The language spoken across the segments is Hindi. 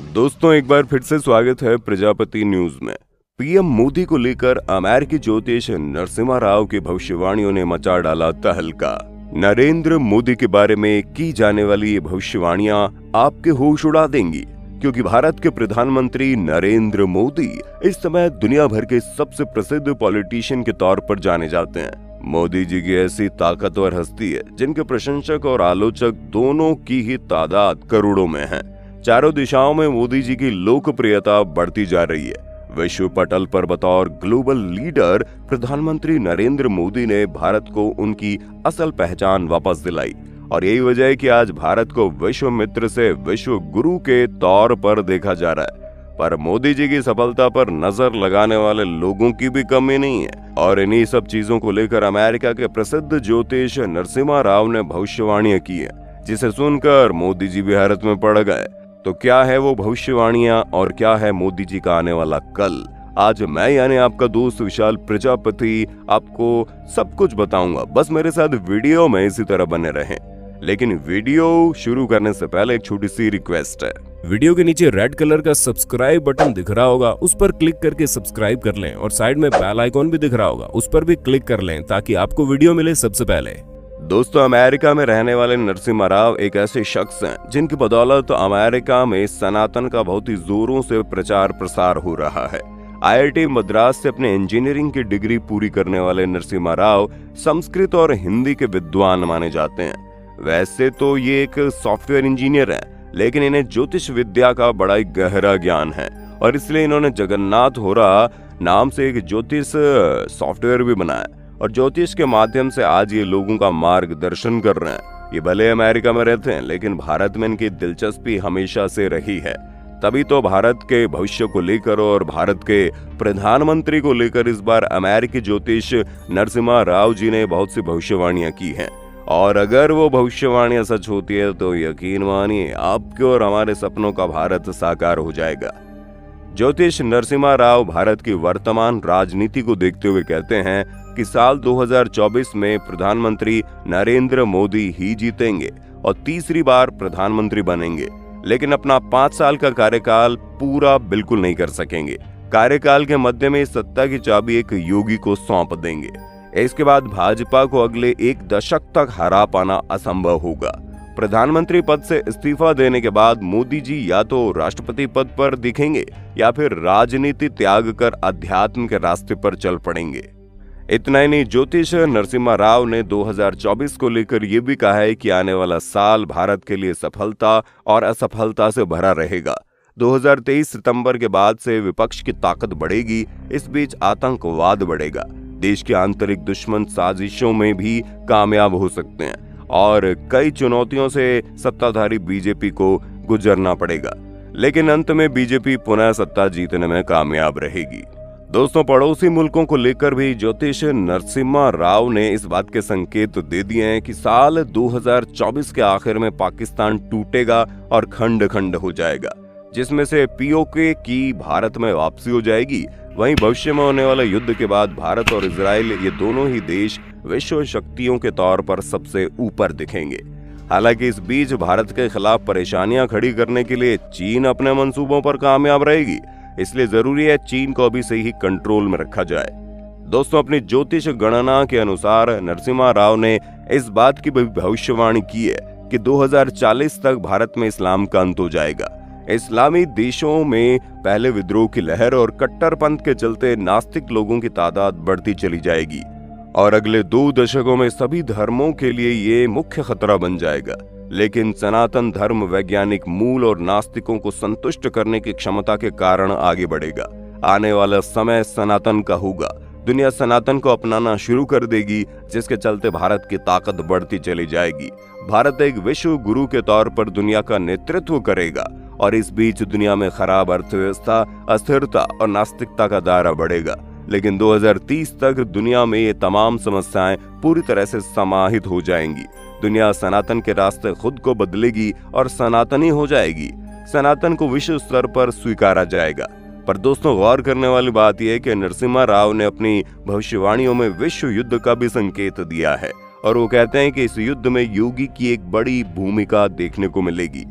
दोस्तों, एक बार फिर से स्वागत है प्रजापति न्यूज में। पीएम मोदी को लेकर अमेरिकी ज्योतिष नरसिम्हा राव की भविष्यवाणियों ने मचा डाला तहलका। नरेंद्र मोदी के बारे में की जाने वाली ये भविष्यवाणियां आपके होश उड़ा देंगी, क्योंकि भारत के प्रधानमंत्री नरेंद्र मोदी इस समय दुनिया भर के सबसे प्रसिद्ध पॉलिटिशियन के तौर पर जाने जाते हैं। मोदी जी की ऐसी ताकतवर हस्ती है जिनके प्रशंसक और आलोचक दोनों की ही तादाद करोड़ों में है। चारों दिशाओं में मोदी जी की लोकप्रियता बढ़ती जा रही है। विश्व पटल पर बतौर ग्लोबल लीडर प्रधानमंत्री नरेंद्र मोदी ने भारत को उनकी असल पहचान वापस दिलाई, और यही वजह है कि आज भारत को विश्व मित्र से विश्व गुरु के तौर पर देखा जा रहा है। पर मोदी जी की सफलता पर नजर लगाने वाले लोगों की भी कमी नहीं है, और इन्हीं सब चीजों को लेकर अमेरिका के प्रसिद्ध ज्योतिष नरसिम्हा राव ने भविष्यवाणियां की है, जिसे सुनकर मोदी जी भी हैरत में पड़ गए। तो क्या है वो भविष्यवाणियां और क्या है मोदी जी का आने वाला कल? आज मैं यानी आपका दोस्त विशाल प्रजापति आपको सब कुछ बताऊंगा। बस मेरे साथ वीडियो में इसी तरह बने रहें। लेकिन वीडियो शुरू करने से पहले एक छोटी सी रिक्वेस्ट है। वीडियो के नीचे रेड कलर का सब्सक्राइब बटन दिख रहा होगा, उस पर क्लिक करके सब्सक्राइब कर लें, और साइड में बेल आइकॉन भी दिख रहा होगा, उस पर भी क्लिक कर लें ताकि आपको वीडियो मिले सबसे पहले। दोस्तों, अमेरिका में रहने वाले नरसिम्हा राव एक ऐसे शख्स हैं जिनकी बदौलत अमेरिका में सनातन का बहुत ही जोरों से प्रचार प्रसार हो रहा है। IIT मद्रास से अपने इंजीनियरिंग की डिग्री पूरी करने वाले नरसिम्हा राव संस्कृत और हिंदी के विद्वान माने जाते हैं। वैसे तो ये एक सॉफ्टवेयर इंजीनियर है, लेकिन इन्हें ज्योतिष विद्या का बड़ा ही गहरा ज्ञान है, और इसलिए इन्होंने जगन्नाथ होरा नाम से एक ज्योतिष सॉफ्टवेयर भी बनाया, और ज्योतिष के माध्यम से आज ये लोगों का मार्गदर्शन कर रहे हैं। ये भले अमेरिका में रहते हैं, लेकिन भारत में इनकी दिलचस्पी हमेशा से रही है। तभी तो भारत के भविष्य को लेकर और भारत के प्रधानमंत्री को लेकर इस बार अमेरिकी ज्योतिष नरसिम्हा राव जी ने बहुत सी भविष्यवाणियां की हैं। और अगर वो भविष्यवाणियां सच होती है तो यकीन मानिए आपके और हमारे सपनों का भारत साकार हो जाएगा। ज्योतिष नरसिम्हा राव भारत की वर्तमान राजनीति को देखते हुए कहते हैं कि साल 2024 में प्रधानमंत्री नरेंद्र मोदी ही जीतेंगे और तीसरी बार प्रधानमंत्री बनेंगे, लेकिन अपना 5 साल का कार्यकाल पूरा बिल्कुल नहीं कर सकेंगे। कार्यकाल के मध्य में सत्ता की चाबी एक योगी को सौंप देंगे। इसके बाद भाजपा को अगले 1 दशक तक हरा पाना असंभव होगा। प्रधानमंत्री पद से इस्तीफा देने के बाद मोदी जी या तो राष्ट्रपति पद पर दिखेंगे या फिर राजनीति त्याग कर अध्यात्म के रास्ते पर चल पड़ेंगे। इतना ही नहीं, ज्योतिष नरसिम्हा राव ने 2024 को लेकर यह भी कहा है कि आने वाला साल भारत के लिए सफलता और असफलता से भरा रहेगा। 2023 सितंबर के बाद से विपक्ष की ताकत बढ़ेगी, इस बीच आतंकवाद बढ़ेगा, देश के आंतरिक दुश्मन साजिशों में भी कामयाब हो सकते हैं, और कई चुनौतियों से सत्ताधारी बीजेपी को गुजरना पड़ेगा, लेकिन अंत में बीजेपी पुनः सत्ता जीतने में कामयाब रहेगी। दोस्तों, पड़ोसी मुल्कों को लेकर भी ज्योतिष नरसिम्हा राव ने इस बात के संकेत दे दिए हैं कि साल 2024 के आखिर में पाकिस्तान टूटेगा और खंड खंड हो जाएगा, जिसमें से POK की भारत में वापसी हो जाएगी। वहीं भविष्य में होने वाले युद्ध के बाद भारत और इजराइल, ये दोनों ही देश विश्व शक्तियों के तौर पर सबसे ऊपर दिखेंगे। हालांकि इस बीच भारत के खिलाफ परेशानियां खड़ी करने के लिए चीन अपने मंसूबों पर कामयाब रहेगी, इसलिए जरूरी है चीन को भी सही कंट्रोल में रखा जाए। दोस्तों, अपनी ज्योतिष गणना के अनुसार नरसिम्हा राव ने इस बात की भविष्यवाणी की है कि 2040 तक भारत में इस्लाम का अंत हो जाएगा। इस्लामी देशों में पहले विद्रोह की लहर और कट्टरपंथ के चलते नास्तिक लोगों की तादाद बढ़ती चली जाएगी, और अगले 2 दशकों में सभी धर्मों के लिए ये मुख्य खतरा बन जाएगा। लेकिन सनातन धर्म वैज्ञानिक मूल और नास्तिकों को संतुष्ट करने की क्षमता के कारण आगे बढ़ेगा। आने वाला समय सनातन का होगा। दुनिया सनातन को अपनाना शुरू कर देगी, जिसके चलते भारत की ताकत बढ़ती चली जाएगी। भारत एक विश्व गुरु के तौर पर दुनिया का नेतृत्व करेगा, और इस बीच दुनिया में खराब अर्थव्यवस्था, अस्थिरता और नास्तिकता का दायरा बढ़ेगा। लेकिन 2030 तक दुनिया में ये तमाम समस्याएं पूरी तरह से समाहित हो जाएंगी। दुनिया सनातन के रास्ते खुद को बदलेगी और सनातनी हो जाएगी। सनातन को विश्व स्तर पर स्वीकारा जाएगा। पर दोस्तों, गौर करने वाली बात यह है कि नरसिम्हा राव ने अपनी भविष्यवाणियों में विश्व युद्ध का भी संकेत दिया है, और वो कहते हैं कि इस युद्ध में योगी की एक बड़ी भूमिका देखने को मिलेगी।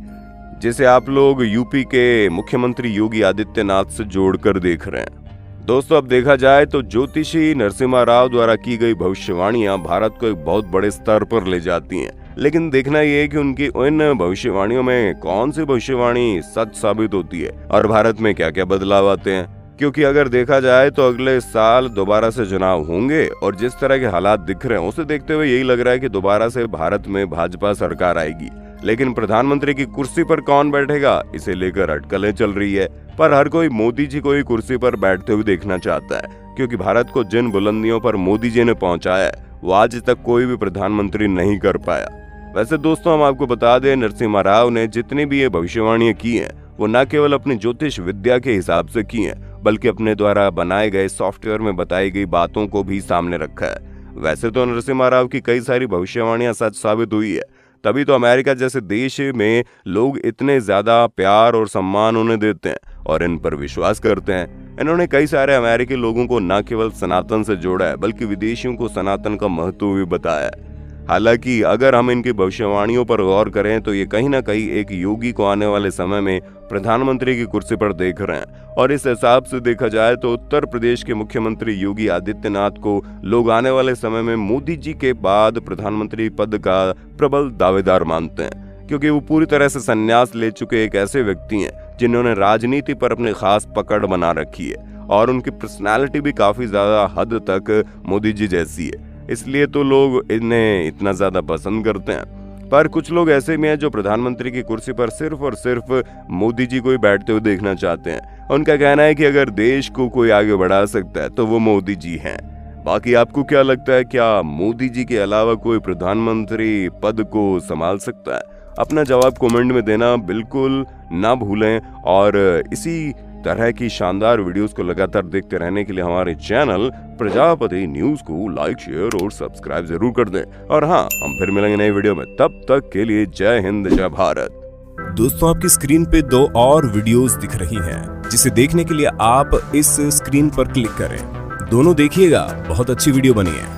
जिसे आप लोग यूपी के मुख्यमंत्री योगी आदित्यनाथ से जोड़कर देख रहे हैं। दोस्तों, अब देखा जाए तो ज्योतिषी नरसिम्हा राव द्वारा की गई भविष्यवाणियां भारत को एक बहुत बड़े स्तर पर ले जाती हैं। लेकिन देखना यह है कि उनकी उन भविष्यवाणियों में कौन सी भविष्यवाणी सच साबित होती है और भारत में क्या क्या बदलाव आते हैं। क्योंकि अगर देखा जाए तो अगले साल दोबारा से चुनाव होंगे और जिस तरह के हालात दिख रहे हैं उसे देखते हुए यही लग रहा है कि दोबारा से भारत में भाजपा सरकार आएगी। लेकिन प्रधानमंत्री की कुर्सी पर कौन बैठेगा, इसे लेकर अटकलें चल रही है। पर हर कोई मोदी जी को ही कुर्सी पर बैठते हुए देखना चाहता है, क्योंकि भारत को जिन बुलंदियों पर मोदी जी ने पहुंचाया है वो आज तक कोई भी प्रधानमंत्री नहीं कर पाया। वैसे दोस्तों, हम आपको बता दें, नरसिम्हा राव ने जितनी भी ये भविष्यवाणियां की हैं वो न केवल अपनी ज्योतिष विद्या के हिसाब से की हैं, बल्कि अपने द्वारा बनाए गए सॉफ्टवेयर में बताई गई बातों को भी सामने रखा है। वैसे तो नरसिम्हा राव की कई सारी भविष्यवाणियां सच साबित हुई है, तभी तो अमेरिका जैसे देश में लोग इतने ज्यादा प्यार और सम्मान उन्हें देते हैं और इन पर विश्वास करते हैं। इन्होंने कई सारे अमेरिकी लोगों को न केवल सनातन से जोड़ा है, बल्कि विदेशियों को सनातन का महत्व भी बताया है। हालांकि अगर हम इनकी भविष्यवाणियों पर गौर करें तो ये कहीं ना कहीं एक योगी को आने वाले समय में प्रधानमंत्री की कुर्सी पर देख रहे हैं। और इस हिसाब से देखा जाए तो उत्तर प्रदेश के मुख्यमंत्री योगी आदित्यनाथ को लोग आने वाले समय में मोदी जी के बाद प्रधानमंत्री पद का प्रबल दावेदार मानते हैं, क्योंकि वो पूरी तरह से संन्यास ले चुके एक ऐसे व्यक्ति हैं जिन्होंने राजनीति पर अपनी खास पकड़ बना रखी है और उनकी पर्सनैलिटी भी काफी ज्यादा हद तक मोदी जी जैसी है। इसलिए तो लोग इन्हें इतना ज्यादा पसंद करते हैं। पर कुछ लोग ऐसे भी हैं जो प्रधानमंत्री की कुर्सी पर सिर्फ और सिर्फ मोदी जी को ही बैठते हुए देखना चाहते हैं। उनका कहना है कि अगर देश को कोई आगे बढ़ा सकता है तो वो मोदी जी हैं। बाकी आपको क्या लगता है, क्या मोदी जी के अलावा कोई प्रधानमंत्री पद को संभाल सकता है? अपना जवाब कमेंट में देना बिल्कुल ना भूलें और इसी तरह की शानदार वीडियोस को लगातार देखते रहने के लिए हमारे चैनल प्रजापति न्यूज को लाइक, शेयर और सब्सक्राइब जरूर कर दें। और हाँ, हम फिर मिलेंगे नई वीडियो में, तब तक के लिए जय हिंद, जय भारत। दोस्तों, आपकी स्क्रीन पे 2 और वीडियोस दिख रही हैं, जिसे देखने के लिए आप इस स्क्रीन पर क्लिक करें। दोनों देखिएगा, बहुत अच्छी वीडियो बनी है।